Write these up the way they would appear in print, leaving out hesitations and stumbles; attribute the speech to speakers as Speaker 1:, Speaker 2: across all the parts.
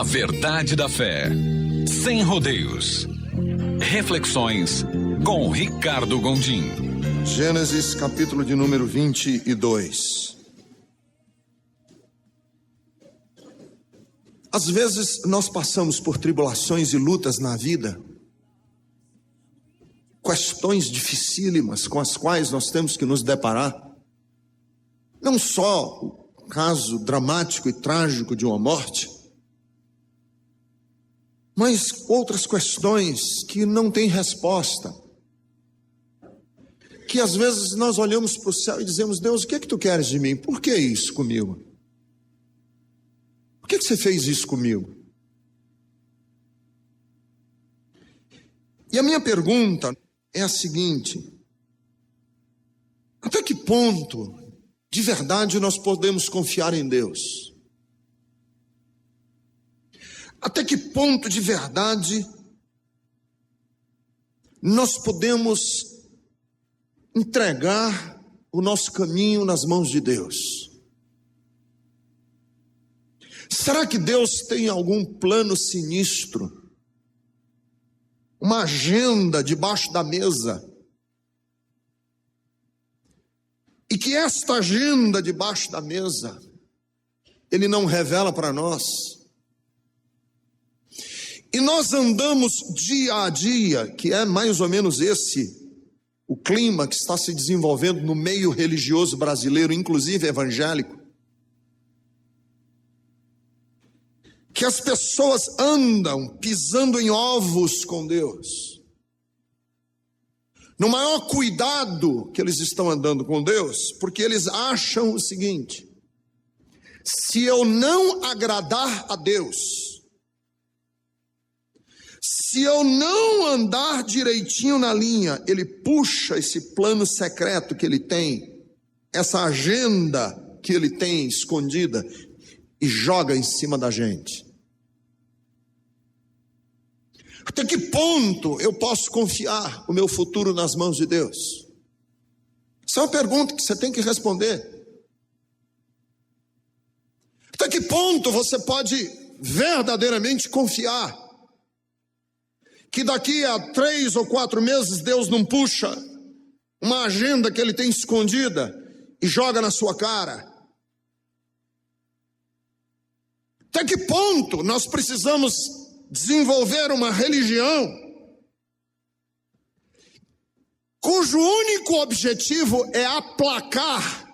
Speaker 1: A verdade da fé, sem rodeios. Reflexões com Ricardo Gondim.
Speaker 2: Gênesis, capítulo de número 22. Às vezes nós passamos por tribulações e lutas na vida, questões dificílimas com as quais nós temos que nos deparar. Não só o caso dramático e trágico de uma morte, mas outras questões que não têm resposta. Que às vezes nós olhamos para o céu e dizemos: Deus, o que é que tu queres de mim? Por que isso comigo? Por que você fez isso comigo? E a minha pergunta é a seguinte: até que ponto de verdade nós podemos confiar em Deus? Até que ponto de verdade nós podemos entregar o nosso caminho nas mãos de Deus? Será que Deus tem algum plano sinistro? Uma agenda debaixo da mesa? E que esta agenda debaixo da mesa Ele não revela para nós? E nós andamos dia a dia, que é mais ou menos esse o clima que está se desenvolvendo no meio religioso brasileiro, inclusive evangélico, que as pessoas andam pisando em ovos com Deus, no maior cuidado que eles estão andando com Deus, porque eles acham o seguinte: se eu não agradar a Deus, se eu não andar direitinho na linha, Ele puxa esse plano secreto que Ele tem, essa agenda que Ele tem escondida, e joga em cima da gente. Até que ponto eu posso confiar o meu futuro nas mãos de Deus? Essa é uma pergunta que você tem que responder. Até que ponto você pode verdadeiramente confiar que daqui a 3 ou 4 meses Deus não puxa uma agenda que Ele tem escondida e joga na sua cara? Até que ponto nós precisamos desenvolver uma religião cujo único objetivo é aplacar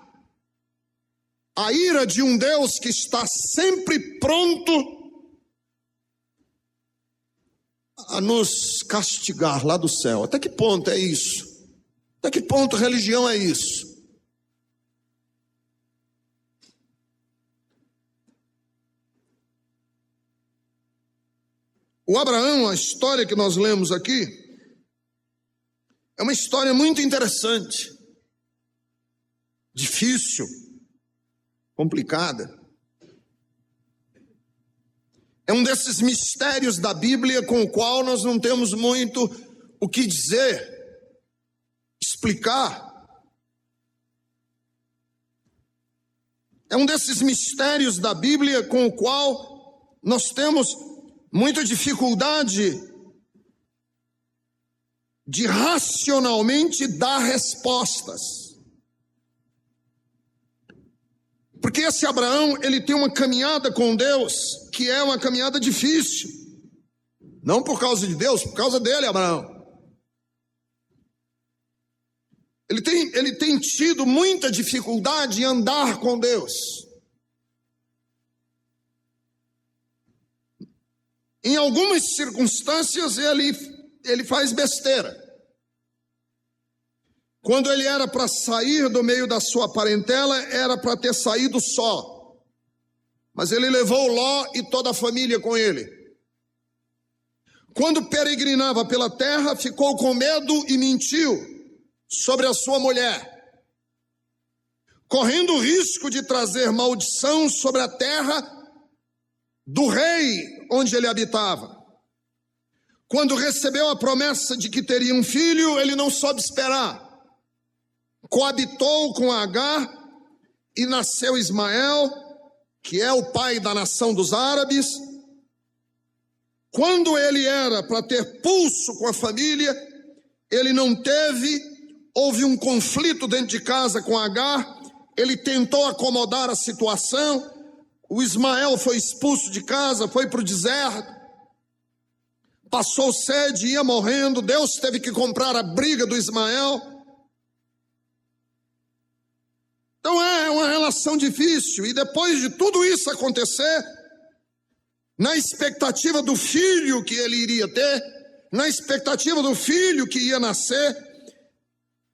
Speaker 2: a ira de um Deus que está sempre pronto a nos castigar lá do céu? Até que ponto é isso? Até que ponto a religião é isso? O Abraão, a história que nós lemos aqui, é uma história muito interessante, difícil, complicada. É um desses mistérios da Bíblia com o qual nós não temos muito o que dizer, explicar. É um desses mistérios da Bíblia com o qual nós temos muita dificuldade de racionalmente dar respostas. Porque esse Abraão, ele tem uma caminhada com Deus, que é uma caminhada difícil. Não por causa de Deus, por causa dele, Abraão. Ele tem tido muita dificuldade em andar com Deus. Em algumas circunstâncias ele faz besteira. Quando ele era para sair do meio da sua parentela, era para ter saído só. Mas ele levou Ló e toda a família com ele. Quando peregrinava pela terra, ficou com medo e mentiu sobre a sua mulher, correndo o risco de trazer maldição sobre a terra do rei onde ele habitava. Quando recebeu a promessa de que teria um filho, ele não soube esperar. Coabitou com Agar e nasceu Ismael, que é o pai da nação dos árabes, Quando ele era para ter pulso com a família, ele não teve, houve um conflito dentro de casa com Agar, ele tentou acomodar a situação, o Ismael foi expulso de casa, foi para o deserto, passou sede, ia morrendo, Deus teve que comprar a briga do Ismael. Então é uma relação difícil, e depois de tudo isso acontecer, na expectativa do filho que ele iria ter, na expectativa do filho que ia nascer,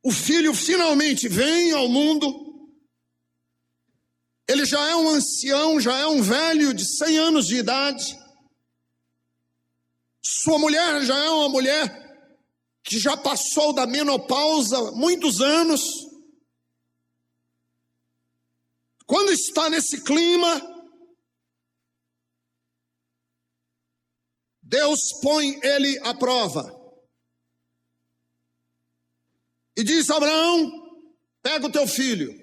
Speaker 2: o filho finalmente vem ao mundo, ele já é um ancião, já é um velho de 100 anos de idade, sua mulher já é uma mulher que já passou da menopausa muitos anos. Quando está nesse clima, Deus põe ele à prova e diz: Abraão, pega o teu filho,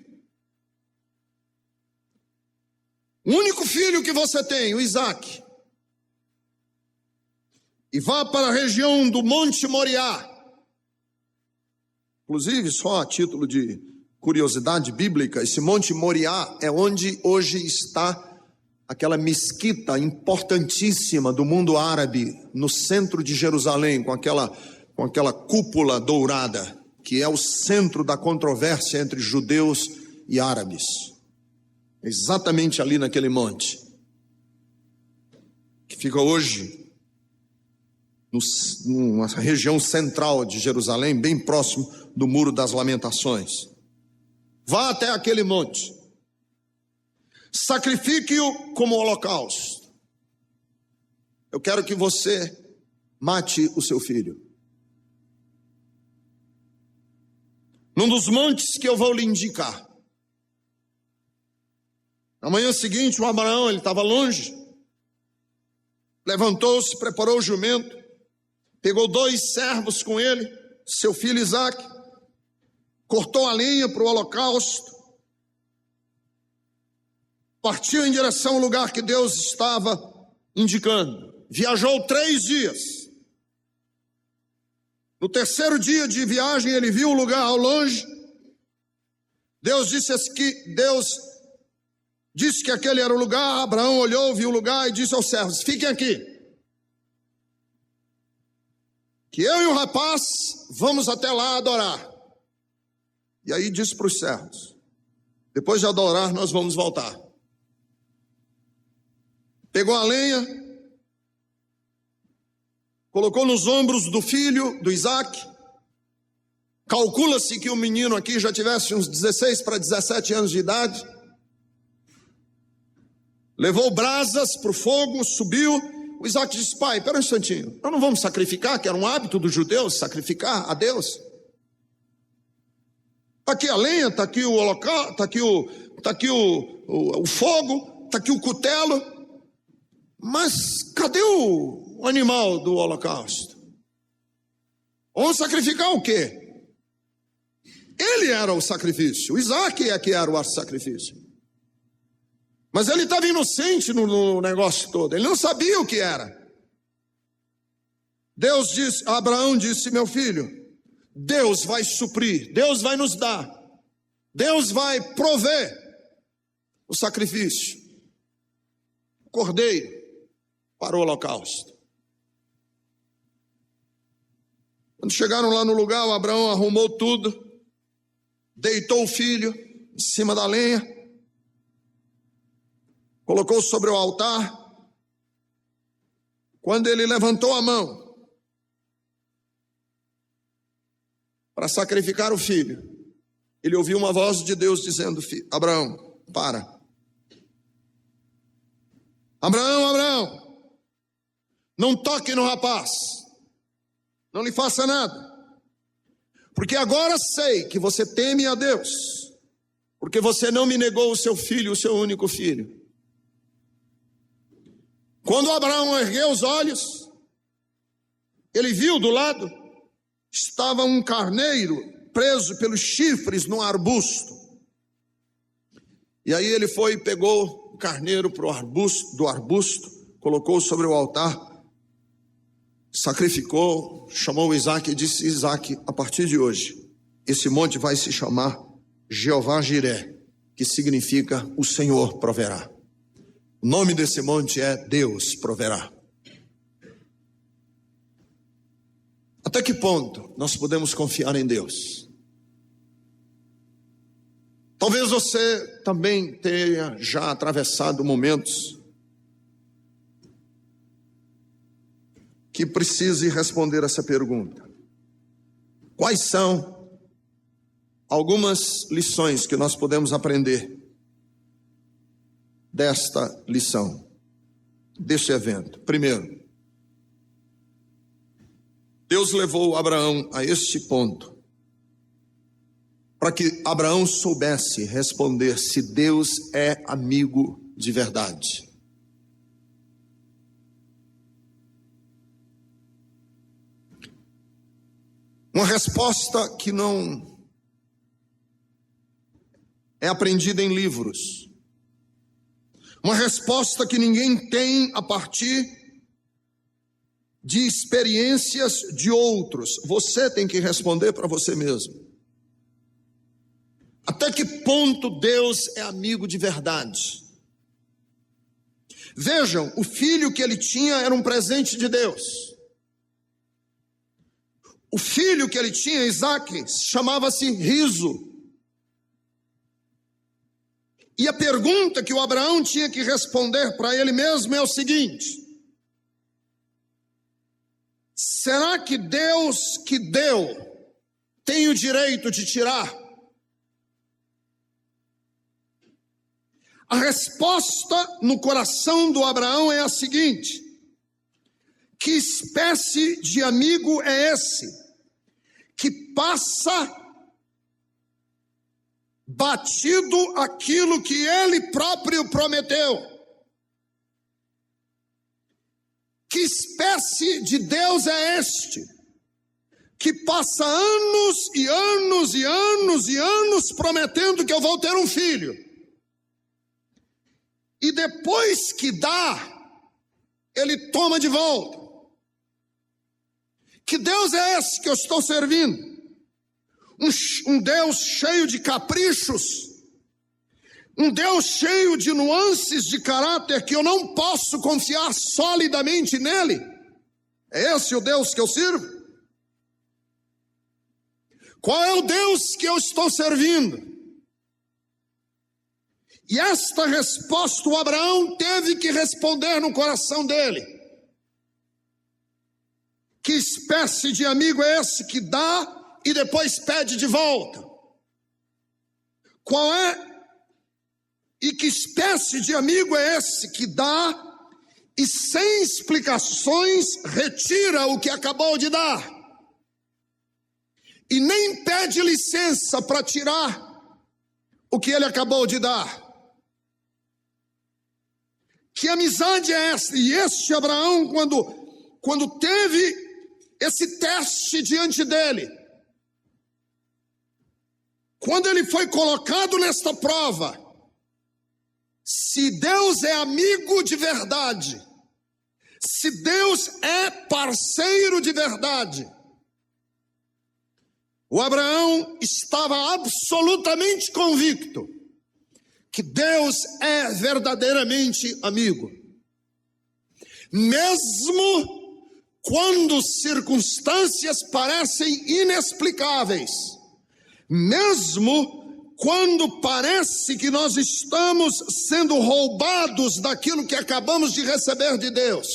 Speaker 2: o único filho que você tem, o Isaque, e vá para a região do Monte Moriá. Inclusive, só a título de curiosidade bíblica, esse Monte Moriá é onde hoje está aquela mesquita importantíssima do mundo árabe, no centro de Jerusalém, com aquela cúpula dourada, que é o centro da controvérsia entre judeus e árabes. Exatamente ali naquele monte, que fica hoje numa região central de Jerusalém, bem próximo do Muro das Lamentações. Vá até aquele monte, sacrifique-o como holocausto. Eu quero que você mate o seu filho num dos montes que eu vou lhe indicar. Na manhã seguinte, o Abraão, ele estava longe, levantou-se, preparou o jumento, pegou 2 servos com ele, seu filho Isaque, cortou a lenha para o holocausto, partiu em direção ao lugar que Deus estava indicando. Viajou 3 dias. No 3º dia de viagem, ele viu o lugar ao longe. Deus disse que aquele era o lugar. Abraão olhou, viu o lugar e disse aos servos: fiquem aqui, que eu e o rapaz vamos até lá adorar. E aí disse para os servos: depois de adorar, nós vamos voltar. Pegou a lenha, colocou nos ombros do filho, do Isaque. Calcula-se que o menino aqui já tivesse uns 16 para 17 anos de idade. Levou brasas para o fogo, subiu. O Isaque disse: pai, espera um instantinho, nós não vamos sacrificar, que era um hábito dos judeus, sacrificar a Deus. Está aqui a lenha, está aqui o holocausto, está aqui o fogo, está aqui o cutelo. Mas cadê o animal do holocausto? Vamos sacrificar o quê? Ele era o sacrifício, o Isaque é que era o sacrifício. Mas ele estava inocente no negócio todo, ele não sabia o que era. Abraão disse: meu filho, Deus vai suprir, Deus vai nos dar, Deus vai prover o sacrifício, o cordeiro para o holocausto. Quando chegaram lá no lugar, o Abraão arrumou tudo, deitou o filho em cima da lenha, colocou sobre o altar. Quando ele levantou a mão para sacrificar o filho, ele ouviu uma voz de Deus dizendo: Abraão, para. Abraão, Abraão, não toque no rapaz, não lhe faça nada, porque agora sei que você teme a Deus, porque você não me negou o seu filho, o seu único filho. Quando Abraão ergueu os olhos, ele viu do lado, estava um carneiro preso pelos chifres num arbusto. E aí ele foi e pegou o carneiro do arbusto, colocou sobre o altar sacrificou, chamou Isaac e disse: Isaac, a partir de hoje, esse monte vai se chamar Jeová Jiré, que significa o Senhor proverá. O nome desse monte é Deus proverá. Até que ponto nós podemos confiar em Deus? Talvez você também tenha já atravessado momentos que precise responder essa pergunta. Quais são algumas lições que nós podemos aprender desta lição, deste evento? Primeiro, Deus levou Abraão a este ponto para que Abraão soubesse responder se Deus é amigo de verdade. Uma resposta que não é aprendida em livros. Uma resposta que ninguém tem a partir de experiências de outros. Você tem que responder para você mesmo. Até que ponto Deus é amigo de verdade? Vejam, o filho que ele tinha era um presente de Deus. O filho que ele tinha, Isaac, chamava-se Riso. E a pergunta que o Abraão tinha que responder para ele mesmo é o seguinte: será que Deus que deu tem o direito de tirar? A resposta no coração do Abraão é a seguinte: que espécie de amigo é esse que passa batido aquilo que ele próprio prometeu? Que espécie de Deus é este que passa anos e anos e anos e anos prometendo que eu vou ter um filho, e depois que dá, ele toma de volta? Que Deus é esse que eu estou servindo? Um Deus cheio de caprichos, um Deus cheio de nuances de caráter que eu não posso confiar solidamente nele? É esse o Deus que eu sirvo? Qual é o Deus que eu estou servindo? E esta resposta o Abraão teve que responder no coração dele. Que espécie de amigo é esse que dá e depois pede de volta? Qual é e que espécie de amigo é esse que dá e sem explicações retira o que acabou de dar? E nem pede licença para tirar o que ele acabou de dar? Que amizade é essa? E este Abraão, quando teve esse teste diante dele, quando ele foi colocado nesta prova, se Deus é amigo de verdade, se Deus é parceiro de verdade, o Abraão estava absolutamente convicto que Deus é verdadeiramente amigo. Mesmo quando circunstâncias parecem inexplicáveis, mesmo quando parece que nós estamos sendo roubados daquilo que acabamos de receber de Deus,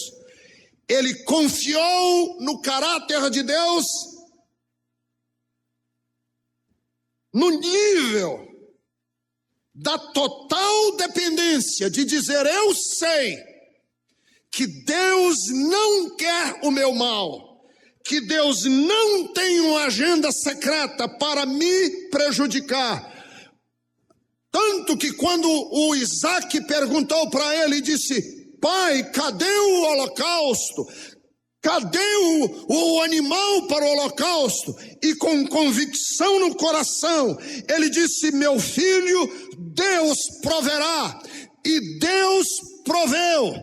Speaker 2: ele confiou no caráter de Deus, no nível da total dependência, de dizer: eu sei que Deus não quer o meu mal, que Deus não tem uma agenda secreta para me prejudicar. Tanto que quando o Isaac perguntou para ele, disse: pai, cadê o holocausto? Cadê o animal para o holocausto? E com convicção no coração, ele disse: meu filho, Deus proverá. E Deus proveu.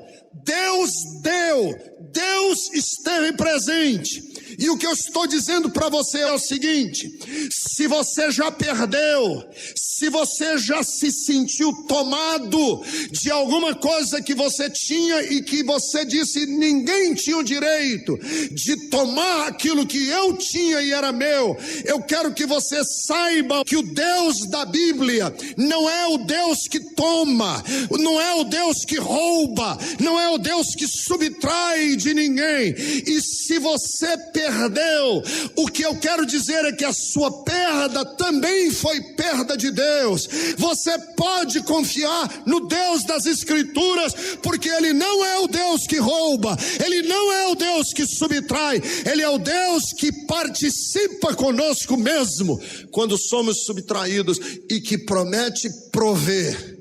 Speaker 2: Deus deu, Deus esteve presente. E o que eu estou dizendo para você é o seguinte: se você já perdeu, se você já se sentiu tomado de alguma coisa que você tinha e que você disse ninguém tinha o direito de tomar aquilo que eu tinha e era meu, eu quero que você saiba que o Deus da Bíblia não é o Deus que toma, não é o Deus que rouba, não é o Deus que subtrai de ninguém. E se você perdeu, o que eu quero dizer é que a sua perda também foi perda de Deus. Você pode confiar no Deus das Escrituras, porque Ele não é o Deus que rouba, Ele não é o Deus que subtrai, Ele é o Deus que participa conosco mesmo quando somos subtraídos e que promete prover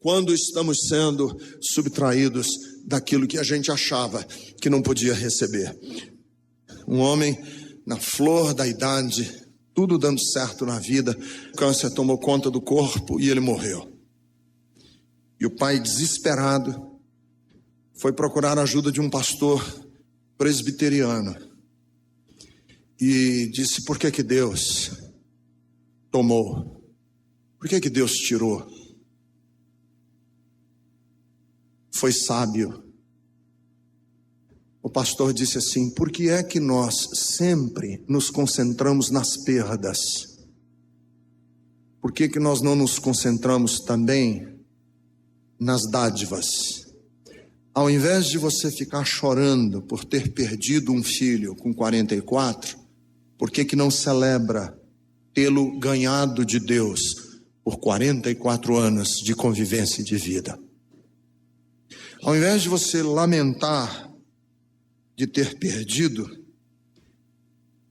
Speaker 2: quando estamos sendo subtraídos daquilo que a gente achava que não podia receber. Um homem na flor da idade, tudo dando certo na vida, o câncer tomou conta do corpo e ele morreu. E o pai, desesperado, foi procurar a ajuda de um pastor presbiteriano e disse: por que Deus tomou? Por que Deus tirou? Foi sábio. O pastor disse assim: por que é que nós sempre nos concentramos nas perdas? Por que nós não nos concentramos também nas dádivas? Ao invés de você ficar chorando por ter perdido um filho com 44, por que não celebra tê-lo ganhado de Deus por 44 anos de convivência e de vida? Ao invés de você lamentar de ter perdido,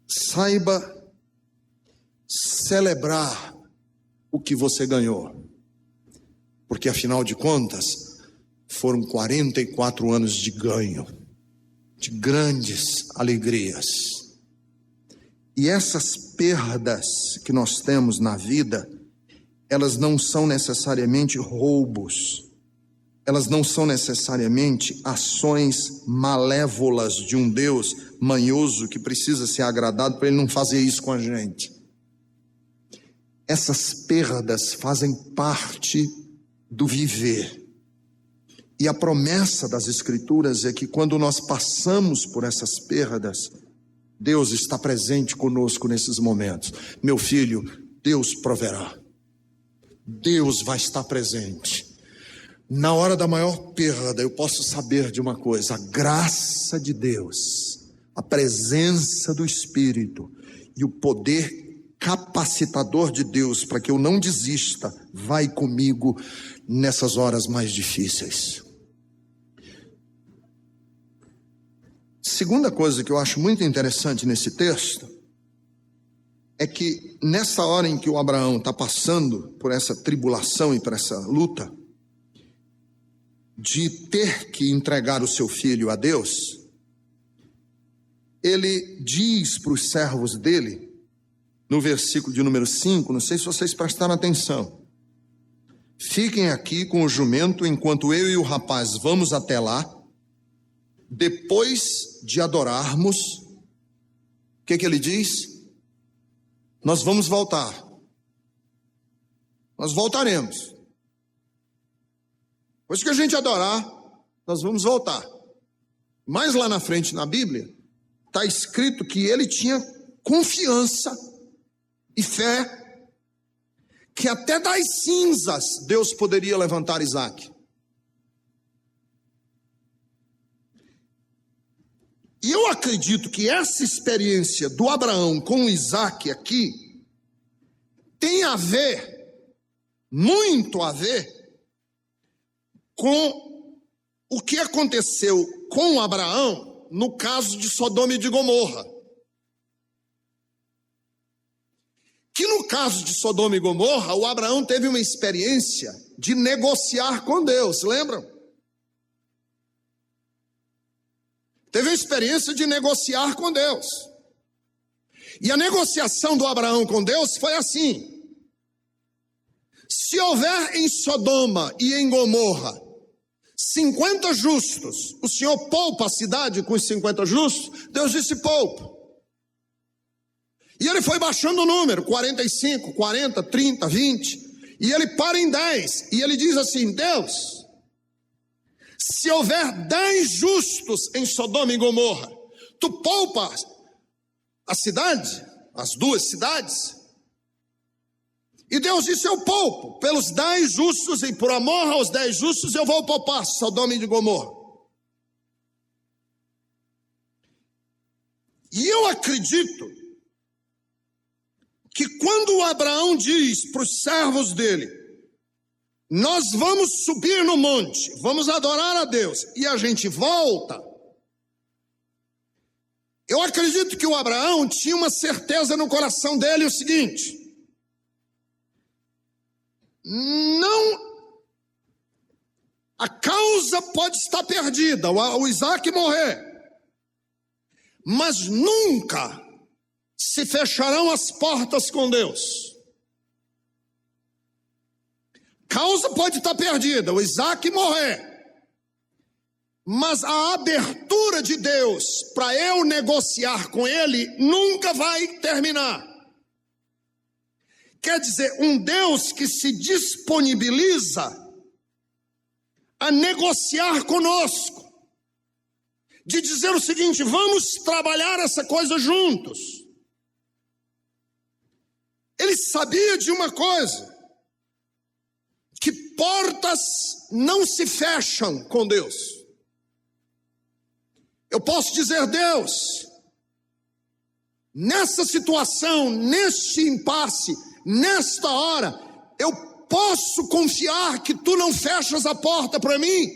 Speaker 2: saiba celebrar o que você ganhou, porque afinal de contas foram 44 anos de ganho, de grandes alegrias. E essas perdas que nós temos na vida, elas não são necessariamente roubos, elas não são necessariamente ações malévolas de um Deus manhoso que precisa ser agradado para Ele não fazer isso com a gente. Essas perdas fazem parte do viver. E a promessa das Escrituras é que quando nós passamos por essas perdas, Deus está presente conosco nesses momentos. Meu filho, Deus proverá. Deus vai estar presente. Na hora da maior perda, eu posso saber de uma coisa: a graça de Deus, a presença do Espírito e o poder capacitador de Deus para que eu não desista, vai comigo nessas horas mais difíceis. Segunda coisa que eu acho muito interessante nesse texto é que nessa hora em que o Abraão está passando por essa tribulação e por essa luta de ter que entregar o seu filho a Deus, ele diz para os servos dele, no versículo de número 5, não sei se vocês prestaram atenção: fiquem aqui com o jumento enquanto eu e o rapaz vamos até lá. Depois de adorarmos, o que ele diz? Nós vamos voltar. Nós voltaremos. Depois que a gente adorar, nós vamos voltar. Mas lá na frente na Bíblia, está escrito que ele tinha confiança e fé que até das cinzas Deus poderia levantar Isaque. E eu acredito que essa experiência do Abraão com o Isaque aqui tem a ver, muito a ver, com o que aconteceu com Abraão no caso de Sodoma e de Gomorra. Que no caso de Sodoma e Gomorra, o Abraão teve uma experiência de negociar com Deus, lembram? Teve uma experiência de negociar com Deus. E a negociação do Abraão com Deus foi assim: se houver em Sodoma e em Gomorra 50 justos, o Senhor poupa a cidade com os 50 justos? Deus disse: poupa. E ele foi baixando o número, 45, 40, 30, 20, e ele para em 10, e ele diz assim: Deus, se houver 10 justos em Sodoma e Gomorra, tu poupas a cidade, as duas cidades? E Deus disse: eu poupo, pelos 10 justos, e por amor aos 10 justos eu vou poupar Sodoma e Gomorra. E eu acredito que quando Abraão diz para os servos dele: nós vamos subir no monte, vamos adorar a Deus, e a gente volta, eu acredito que o Abraão tinha uma certeza no coração dele, o seguinte: não, a causa pode estar perdida, o Isaac morrer, mas nunca se fecharão as portas com Deus. Causa pode estar perdida, o Isaac morrer, mas a abertura de Deus para eu negociar com ele nunca vai terminar. Quer dizer, um Deus que se disponibiliza a negociar conosco, de dizer o seguinte: vamos trabalhar essa coisa juntos. Ele sabia de uma coisa, que portas não se fecham com Deus. Eu posso dizer: Deus, nessa situação, neste impasse, nesta hora, eu posso confiar que tu não fechas a porta para mim?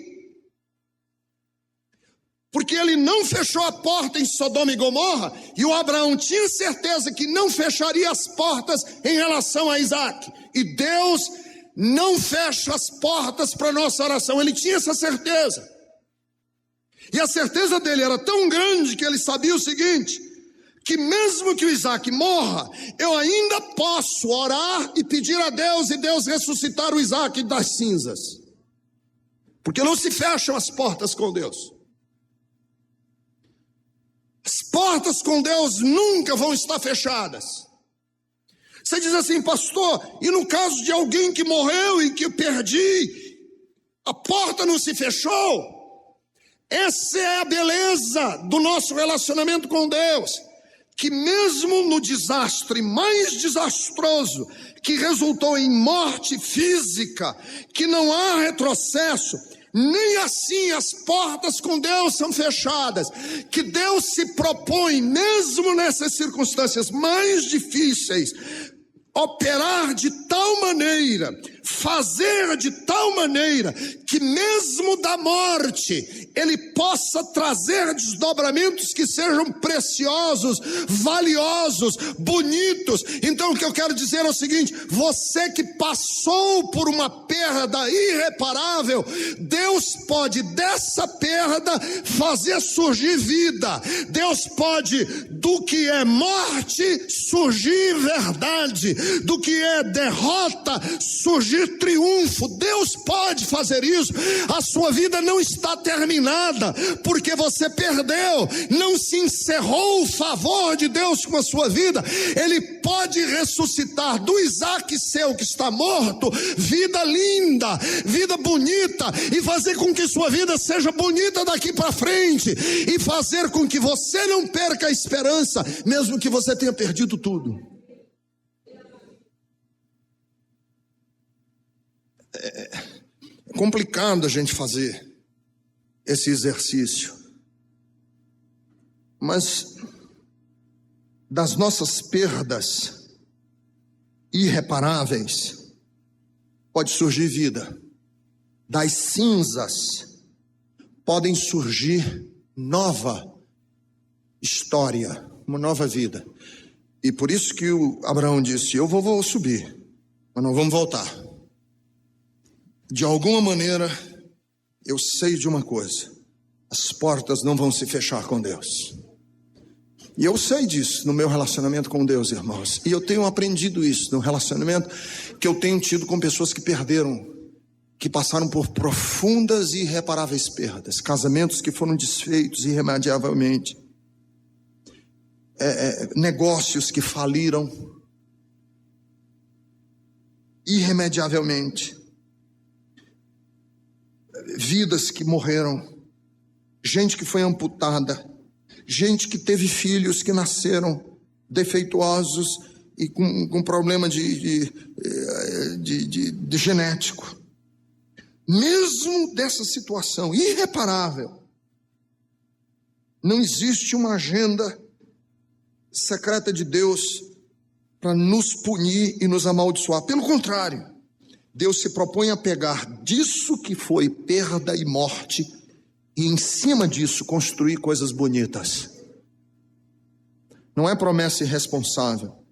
Speaker 2: Porque ele não fechou a porta em Sodoma e Gomorra, e o Abraão tinha certeza que não fecharia as portas em relação a Isaac. E Deus não fecha as portas para a nossa oração. Ele tinha essa certeza. E a certeza dele era tão grande que ele sabia o seguinte: que mesmo que o Isaac morra, eu ainda posso orar e pedir a Deus, e Deus ressuscitar o Isaac das cinzas. Porque não se fecham as portas com Deus. As portas com Deus nunca vão estar fechadas. Você diz assim: pastor, e no caso de alguém que morreu e que eu perdi, a porta não se fechou? Essa é a beleza do nosso relacionamento com Deus, que mesmo no desastre mais desastroso, que resultou em morte física, que não há retrocesso, nem assim as portas com Deus são fechadas, que Deus se propõe, mesmo nessas circunstâncias mais difíceis, operar de tal maneira, fazer de tal maneira, que mesmo da morte, ele possa trazer desdobramentos que sejam preciosos, valiosos, bonitos. Então o que eu quero dizer é o seguinte: você que passou por uma perda irreparável, Deus pode dessa perda fazer surgir vida. Deus pode, do que é morte, surgir verdade, do que é derrota, surgir triunfo. Deus pode fazer isso. A sua vida não está terminada porque você perdeu, não se encerrou o favor de Deus com a sua vida. Ele pode ressuscitar do Isaac seu que está morto, vida linda, vida bonita, e fazer com que sua vida seja bonita daqui para frente, e fazer com que você não perca a esperança, mesmo que você tenha perdido tudo. É complicado a gente fazer esse exercício, mas das nossas perdas irreparáveis pode surgir vida, das cinzas podem surgir nova história, uma nova vida. E por isso que o Abraão disse: eu vou subir, mas não vamos voltar. De alguma maneira, eu sei de uma coisa: as portas não vão se fechar com Deus. E eu sei disso no meu relacionamento com Deus, irmãos. E eu tenho aprendido isso no relacionamento que eu tenho tido com pessoas que perderam que passaram por profundas e irreparáveis perdas, casamentos que foram desfeitos irremediavelmente, negócios que faliram irremediavelmente, vidas que morreram, gente que foi amputada, gente que teve filhos que nasceram defeituosos e com problema de genético. Mesmo dessa situação irreparável, não existe uma agenda secreta de Deus para nos punir e nos amaldiçoar. Pelo contrário, Deus se propõe a pegar disso que foi perda e morte e em cima disso construir coisas bonitas. Não é promessa irresponsável,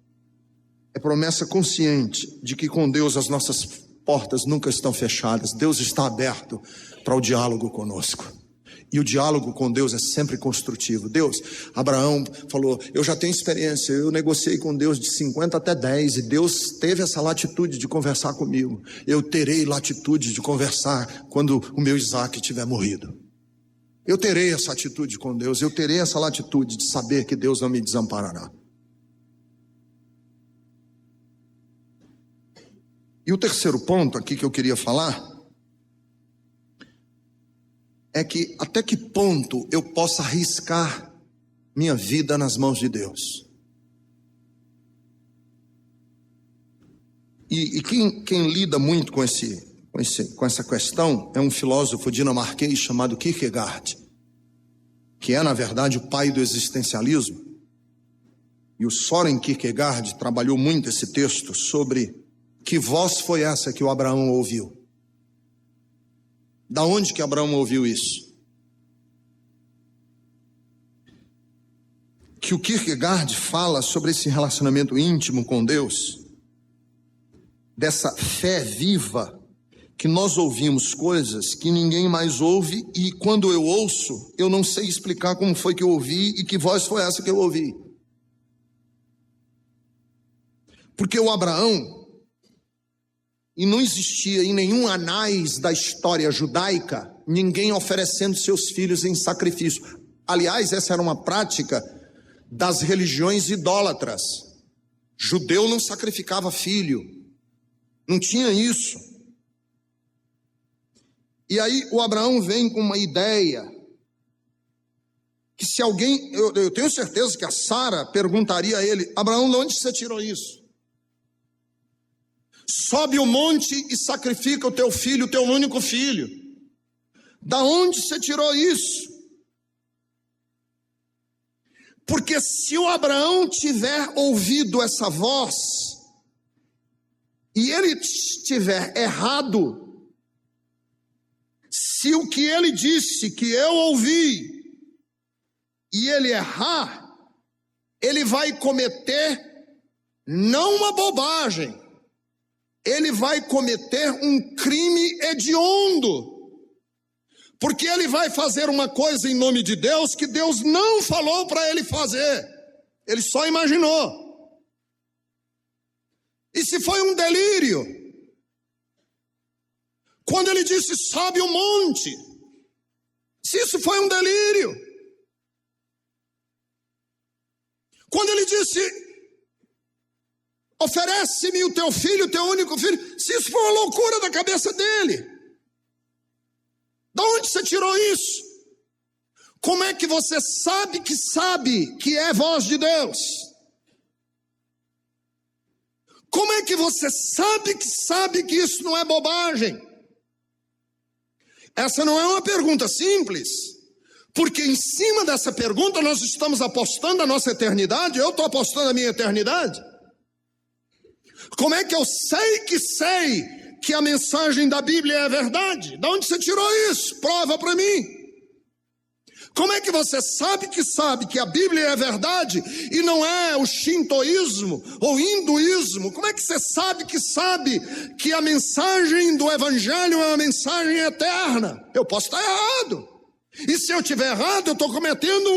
Speaker 2: é promessa consciente de que com Deus as nossas portas nunca estão fechadas. Deus está aberto para o diálogo conosco. E o diálogo com Deus é sempre construtivo. Abraão falou, eu já tenho experiência, eu negociei com Deus de 50 até 10, e Deus teve essa latitude de conversar comigo. Eu terei latitude de conversar quando o meu Isaac tiver morrido. Eu terei essa atitude com Deus, eu terei essa latitude de saber que Deus não me desamparará. E o terceiro ponto aqui que eu queria falar é que até que ponto eu posso arriscar minha vida nas mãos de Deus. E quem lida muito com essa questão é um filósofo dinamarquês chamado Kierkegaard, que é na verdade o pai do existencialismo. E o Søren Kierkegaard trabalhou muito esse texto sobre que voz foi essa que o Abraão ouviu. Da onde que Abraão ouviu isso? Que o Kierkegaard fala sobre esse relacionamento íntimo com Deus, dessa fé viva, que nós ouvimos coisas que ninguém mais ouve, e quando eu ouço, eu não sei explicar como foi que eu ouvi e que voz foi essa que eu ouvi. Porque o Abraão, e não existia em nenhum anais da história judaica ninguém oferecendo seus filhos em sacrifício. Aliás, essa era uma prática das religiões idólatras. Judeu não sacrificava filho, não tinha isso. E aí o Abraão vem com uma ideia que se alguém, eu tenho certeza que a Sara perguntaria a ele, Abraão, de onde você tirou isso? Sobe o monte e sacrifica o teu filho, o teu único filho. Da onde você tirou isso? Porque se o Abraão tiver ouvido essa voz, e ele estiver errado, se o que ele disse que eu ouvi, e ele errar, ele vai cometer não uma bobagem, ele vai cometer um crime hediondo, porque ele vai fazer uma coisa em nome de Deus que Deus não falou para ele fazer, ele só imaginou. E se foi um delírio, quando ele disse sobe o monte, se isso foi um delírio, quando ele disse oferece-me o teu filho, o teu único filho, se isso foi uma loucura da cabeça dele, de onde você tirou isso? Como é que você sabe que é voz de Deus? Como é que você sabe que isso não é bobagem? Essa não é uma pergunta simples, porque em cima dessa pergunta nós estamos apostando a nossa eternidade, eu estou apostando a minha eternidade. Como é que eu sei que a mensagem da Bíblia é a verdade? De onde você tirou isso? Prova para mim. Como é que você sabe que a Bíblia é a verdade e não é o shintoísmo ou hinduísmo? Como é que você sabe que a mensagem do Evangelho é uma mensagem eterna? Eu posso estar errado. E se eu estiver errado, eu estou cometendo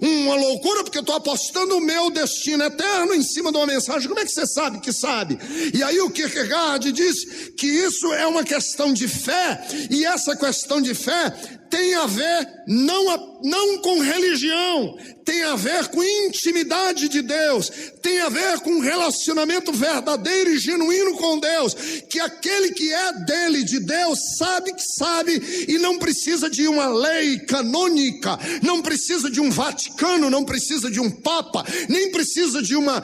Speaker 2: uma loucura, porque eu estou apostando o meu destino eterno em cima de uma mensagem. Como é que você sabe que sabe? E aí o Kierkegaard diz que isso é uma questão de fé, e essa questão de fé tem a ver não com religião, tem a ver com intimidade de Deus, tem a ver com um relacionamento verdadeiro e genuíno com Deus, que aquele que é dele, de Deus, sabe que sabe, e não precisa de uma lei canônica, não precisa de um Vaticano, não precisa de um Papa, nem precisa de uma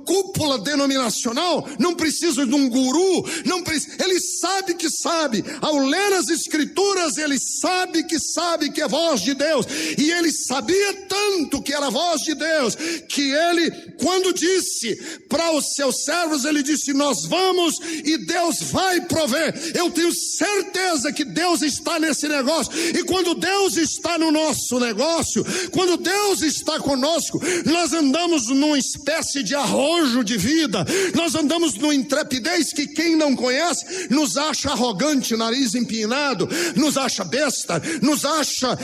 Speaker 2: cúpula denominacional, não precisa de um guru, ele sabe que sabe, ao ler as Escrituras, ele sabe que é voz de Deus, e ele sabia tanto que era voz de Deus, que ele, quando disse para os seus servos, ele disse: nós vamos e Deus vai prover. Eu tenho certeza que Deus está nesse negócio, e quando Deus está no nosso negócio, quando Deus está conosco, nós andamos numa espécie de arrojo de vida, nós andamos numa intrepidez que quem não conhece nos acha arrogante, nariz empinado, nos acha besta, nos acha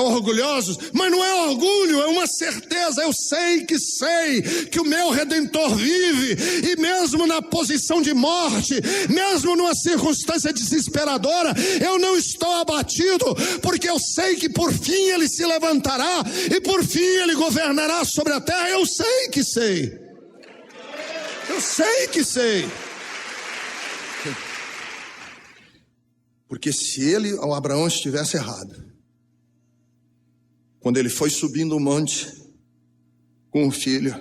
Speaker 2: orgulhosos, mas não é orgulho, é uma certeza. Eu sei que o meu Redentor vive, e mesmo na posição de morte, mesmo numa circunstância desesperadora, eu não estou abatido, porque eu sei que por fim ele se levantará, e por fim ele governará sobre a terra. Eu sei que sei. Porque se o Abraão estivesse errado, quando ele foi subindo o monte com o filho,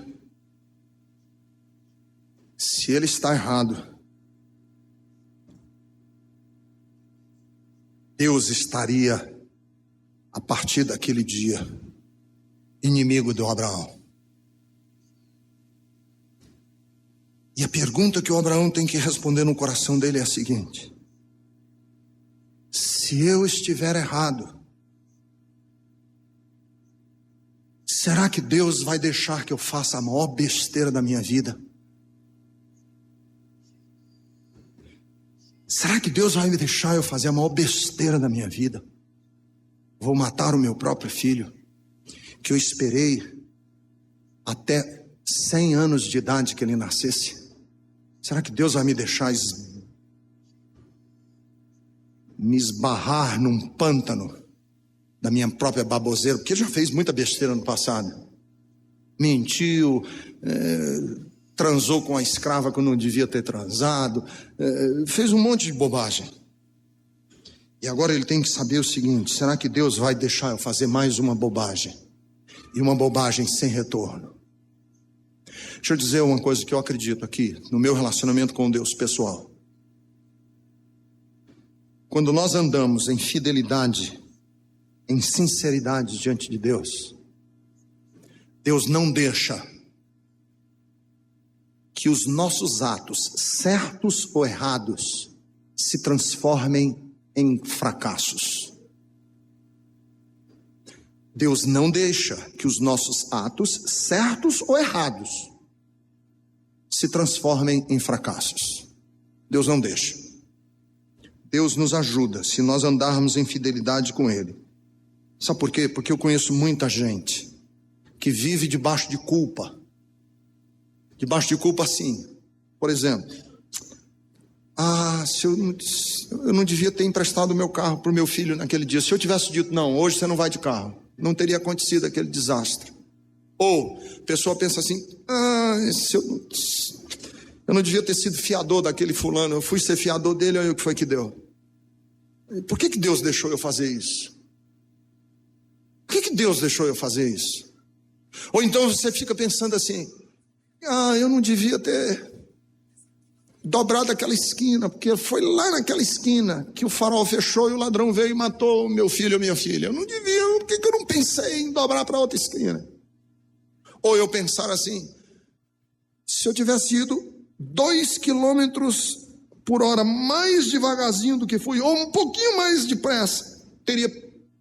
Speaker 2: se ele está errado, Deus estaria, a partir daquele dia, inimigo do Abraão. E a pergunta que o Abraão tem que responder no coração dele é a seguinte: se eu estiver errado, será que Deus vai deixar que eu faça a maior besteira da minha vida? Será que Deus vai me deixar eu fazer a maior besteira da minha vida? Vou matar o meu próprio filho, que eu esperei até 100 anos de idade que ele nascesse. Será que Deus vai me deixar me esbarrar num pântano da minha própria baboseira? Porque ele já fez muita besteira no passado. Mentiu, transou com a escrava que eu não devia ter transado, fez um monte de bobagem. E agora ele tem que saber o seguinte: será que Deus vai deixar eu fazer mais uma bobagem? E uma bobagem sem retorno? Deixa eu dizer uma coisa que eu acredito aqui, no meu relacionamento com Deus pessoal. Quando nós andamos em fidelidade, em sinceridade diante de Deus, Deus não deixa que os nossos atos, certos ou errados, se transformem em fracassos. Deus não deixa que os nossos atos, certos ou errados, se transformem em fracassos. Deus não deixa. Deus nos ajuda se nós andarmos em fidelidade com Ele. Sabe por quê? Porque eu conheço muita gente que vive debaixo de culpa. Debaixo de culpa assim. Por exemplo, eu não devia ter emprestado o meu carro para o meu filho naquele dia. Se eu tivesse dito: não, hoje você não vai de carro, não teria acontecido aquele desastre. Ou a pessoa pensa assim: eu não devia ter sido fiador daquele fulano, eu fui ser fiador dele, olha o que foi que deu. Por que Deus deixou eu fazer isso? Por que Deus deixou eu fazer isso? Ou então você fica pensando assim: eu não devia ter dobrado aquela esquina, porque foi lá naquela esquina que o farol fechou e o ladrão veio e matou o meu filho ou minha filha. Eu não devia, por que eu não pensei em dobrar para outra esquina? Ou eu pensar assim: se eu tivesse ido 2 quilômetros por hora mais devagarzinho do que fui, ou um pouquinho mais depressa, teria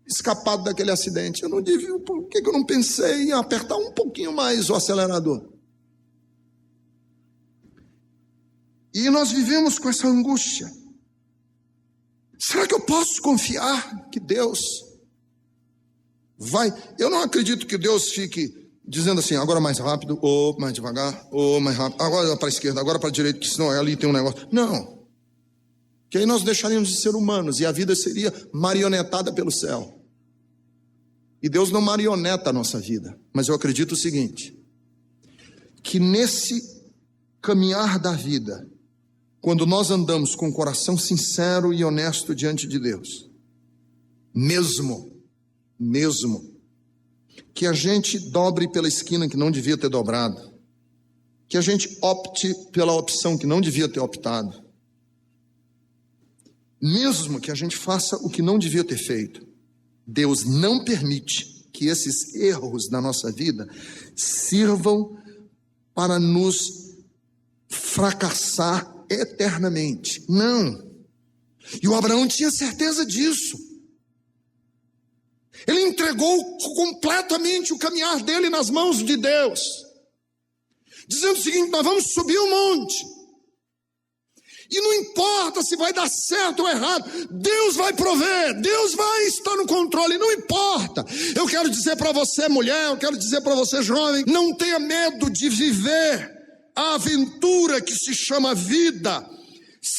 Speaker 2: escapado daquele acidente. Eu não devia, por que eu não pensei em apertar um pouquinho mais o acelerador? E nós vivemos com essa angústia. Será que eu posso confiar que Deus Vai. Eu não acredito que Deus fique dizendo assim, agora mais rápido, ou mais devagar, ou mais rápido, agora para a esquerda, agora para a direita, que senão ali tem um negócio. Não. Que aí nós deixaríamos de ser humanos e a vida seria marionetada pelo céu. E Deus não marioneta a nossa vida. Mas eu acredito o seguinte, que nesse caminhar da vida, quando nós andamos com o coração sincero e honesto diante de Deus, mesmo que a gente dobre pela esquina que não devia ter dobrado, que a gente opte pela opção que não devia ter optado, mesmo que a gente faça o que não devia ter feito, Deus não permite que esses erros da nossa vida sirvam para nos fracassar eternamente. Não. E o Abraão tinha certeza disso. Ele entregou completamente o caminhar dele nas mãos de Deus, dizendo o seguinte: nós vamos subir o monte. E não importa se vai dar certo ou errado, Deus vai prover, Deus vai estar no controle, não importa. Eu quero dizer para você, mulher, eu quero dizer para você, jovem, não tenha medo de viver a aventura que se chama vida,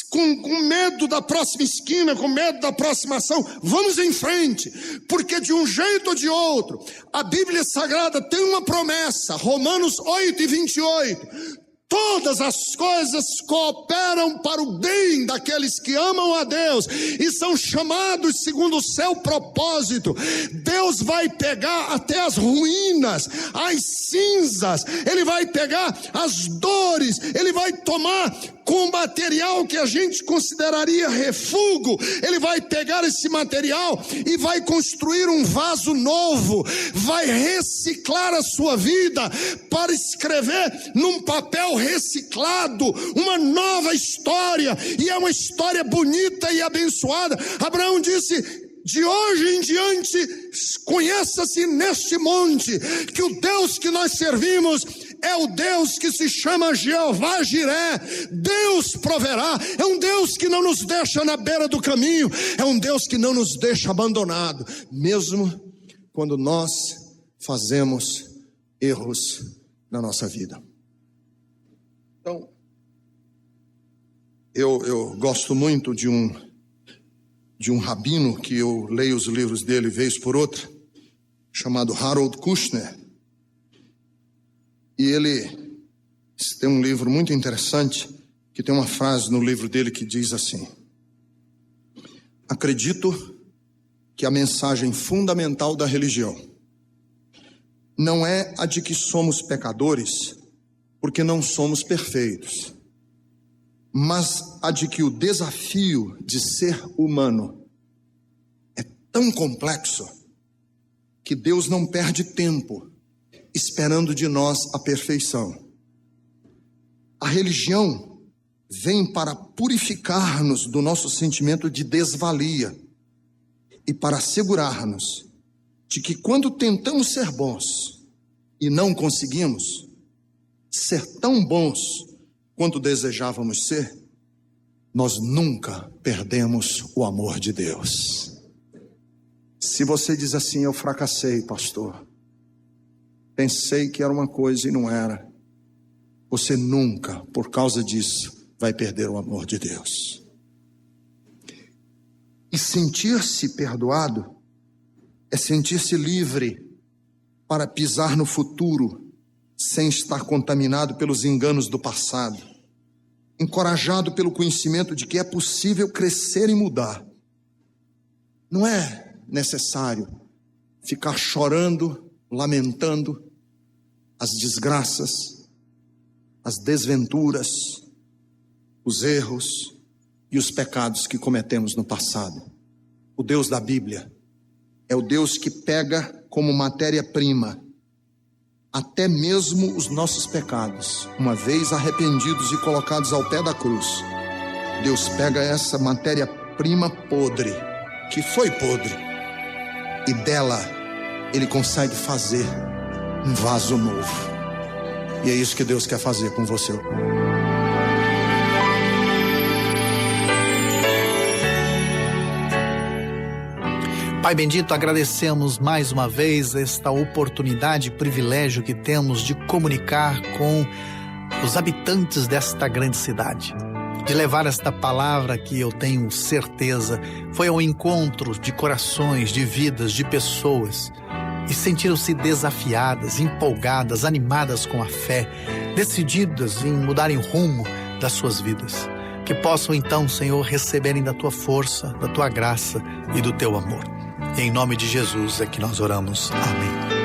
Speaker 2: com medo da próxima esquina, com medo da próxima ação. Vamos em frente, porque de um jeito ou de outro, a Bíblia Sagrada tem uma promessa, Romanos 8:28, todas as coisas cooperam para o bem daqueles que amam a Deus e são chamados segundo o seu propósito. Deus vai pegar até as ruínas, as cinzas, Ele vai pegar as dores, Ele vai tomar com material que a gente consideraria refúgio, Ele vai pegar esse material e vai construir um vaso novo, vai reciclar a sua vida para escrever num papel reciclado uma nova história, e é uma história bonita e abençoada. Abraão disse: de hoje em diante, conheça-se neste monte que o Deus que nós servimos é o Deus que se chama Jeová Jiré. Deus proverá. É um Deus que não nos deixa na beira do caminho, é um Deus que não nos deixa abandonado, mesmo quando nós fazemos erros na nossa vida. Então, eu gosto muito de um rabino que eu leio os livros dele vez por outra, chamado Harold Kushner. E ele tem um livro muito interessante, que tem uma frase no livro dele que diz assim: acredito que a mensagem fundamental da religião não é a de que somos pecadores, porque não somos perfeitos, mas a de que o desafio de ser humano é tão complexo que Deus não perde tempo esperando de nós a perfeição. A religião vem para purificar-nos do nosso sentimento de desvalia e para assegurar-nos de que quando tentamos ser bons e não conseguimos ser tão bons quanto desejávamos ser, nós nunca perdemos o amor de Deus. Se você diz assim: eu fracassei, pastor, pensei que era uma coisa e não era, você nunca, por causa disso, vai perder o amor de Deus. E sentir-se perdoado é sentir-se livre para pisar no futuro sem estar contaminado pelos enganos do passado, encorajado pelo conhecimento de que é possível crescer e mudar. Não é necessário ficar chorando, lamentando as desgraças, as desventuras, os erros e os pecados que cometemos no passado. O Deus da Bíblia é o Deus que pega como matéria-prima até mesmo os nossos pecados, uma vez arrependidos e colocados ao pé da cruz. Deus pega essa matéria-prima podre, que foi podre, e dela Ele consegue fazer um vaso novo. E é isso que Deus quer fazer com você.
Speaker 3: Pai bendito, agradecemos mais uma vez esta oportunidade e privilégio que temos de comunicar com os habitantes desta grande cidade, de levar esta palavra que eu tenho certeza foi ao encontro de corações, de vidas, de pessoas, e sentiram-se desafiadas, empolgadas, animadas com a fé, decididas em mudarem o rumo das suas vidas. Que possam então, Senhor, receberem da tua força, da tua graça e do teu amor. Em nome de Jesus é que nós oramos. Amém.